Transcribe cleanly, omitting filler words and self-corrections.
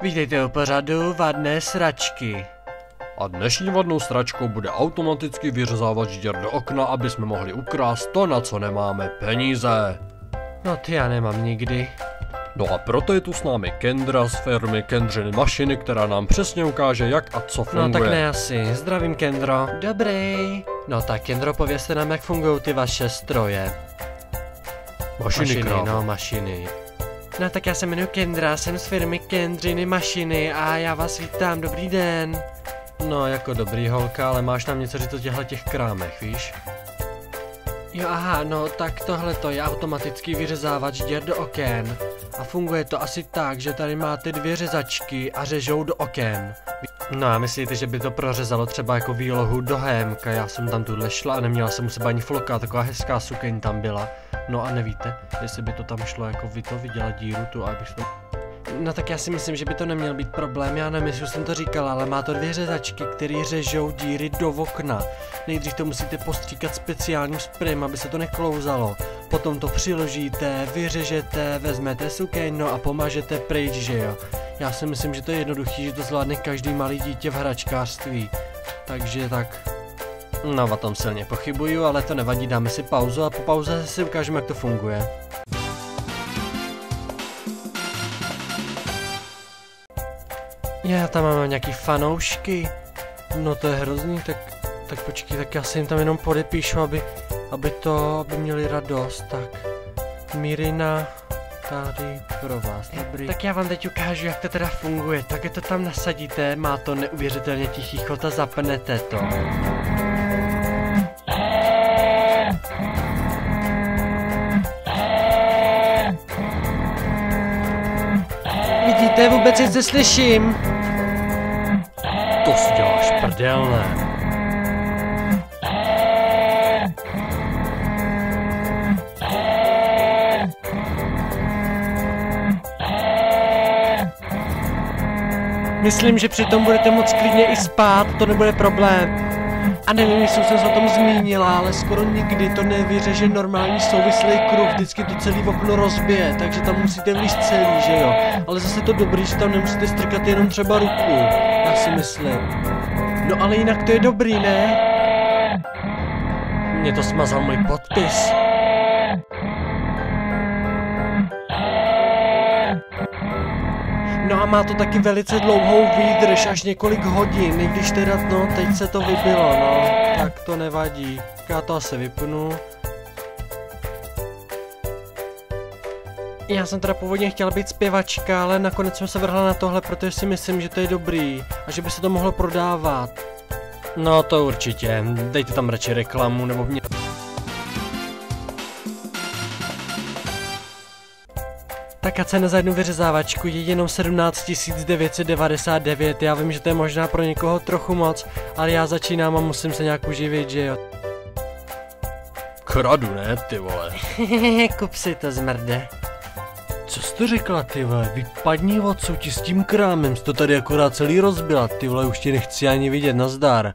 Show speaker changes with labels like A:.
A: Vítejte u pořadu vadné sračky.
B: A dnešní vadnou sračkou bude automaticky vyřezávač děr do okna, aby jsme mohli ukrást to, na co nemáme peníze.
A: No ty já nemám nikdy.
B: No a proto je tu s námi Kendra z firmy Kendřiny mašiny, která nám přesně ukáže, jak a co funguje.
A: No tak ne asi. Zdravím, Kendro. Dobrý. No tak Kendro, povězte nám, jak fungují ty vaše stroje.
B: Mašiny,
A: no mašiny. No tak já se jmenuji Kendra, jsem z firmy Kendřiny mašiny a já vás vítám, dobrý den.
B: No jako dobrý holka, ale máš nám něco říct o těch krámech, víš?
A: Jo aha, no tak tohleto je automatický vyřezávač děr do oken. A funguje to asi tak, že tady máte dvě řezačky a řežou do oken. No a myslíte, že by to prořezalo třeba jako výlohu do hémka? Já jsem tam tuhle šla a neměla jsem u sebe ani floka, taková hezká sukeň tam byla. No a nevíte, jestli by to tam šlo jako vy to viděla díru tu, abych to... No tak já si myslím, že by to neměl být problém, já nevím, jestli jsem to říkala, ale má to dvě řezačky, které řežou díry do okna. Nejdřív to musíte postříkat speciálním sprayem, aby se to neklouzalo. Potom to přiložíte, vyřežete, vezmete sukeň, no a pomažete pryč, že jo. Já si myslím, že to je jednoduchý, že to zvládne každý malý dítě v hračkářství. Takže tak... No o tom silně pochybuju, ale to nevadí, dáme si pauzu a po pauze si ukážeme, jak to funguje. Já tam mám nějaký fanoušky. No to je hrozný, tak počkej, tak já si jim tam jenom podepíšu, aby měli radost, tak. Mirina, tady pro vás, dobrý. Tak já vám teď ukážu, jak to teda funguje, tak je to tam nasadíte, má to neuvěřitelně tichý chod a zapnete to. Vidíte, vůbec nic neslyším.
B: To si děláš prdel, ne?
A: Myslím, že přitom budete moc klidně i spát, to nebude problém. A nevím, jestli jsem se o tom zmínila, ale skoro nikdy to nevyřeže normální souvislý kruh, vždycky to celý okno rozbije, takže tam musíte vlízt celý, že jo. Ale zase to dobrý, že tam nemusíte strkat jenom třeba ruku, já si myslím. No ale jinak to je dobrý, ne? Mě to smazal můj podpis. No a má to taky velice dlouhou výdrž, až několik hodin, i když teda, no, teď se to vybilo, no, tak to nevadí. Já to asi vypnu. Já jsem teda původně chtěla být zpěvačka, ale nakonec jsem se vrhla na tohle, protože si myslím, že to je dobrý a že by se to mohlo prodávat. No to určitě, dejte tam radši reklamu, nebo mě... Tak a cena za jednu vyřezávačku je jenom 17 999, já vím, že to je možná pro někoho trochu moc, ale já začínám a musím se nějak uživit, že jo.
B: Kradu, ne, ty vole.
A: Kup si to, zmrde.
B: Co jsi to řekla, ty vole, vypadni odsud s tím krámem, jsi to tady akorát celý rozbila, ty vole, už ti nechci ani vidět, nazdar.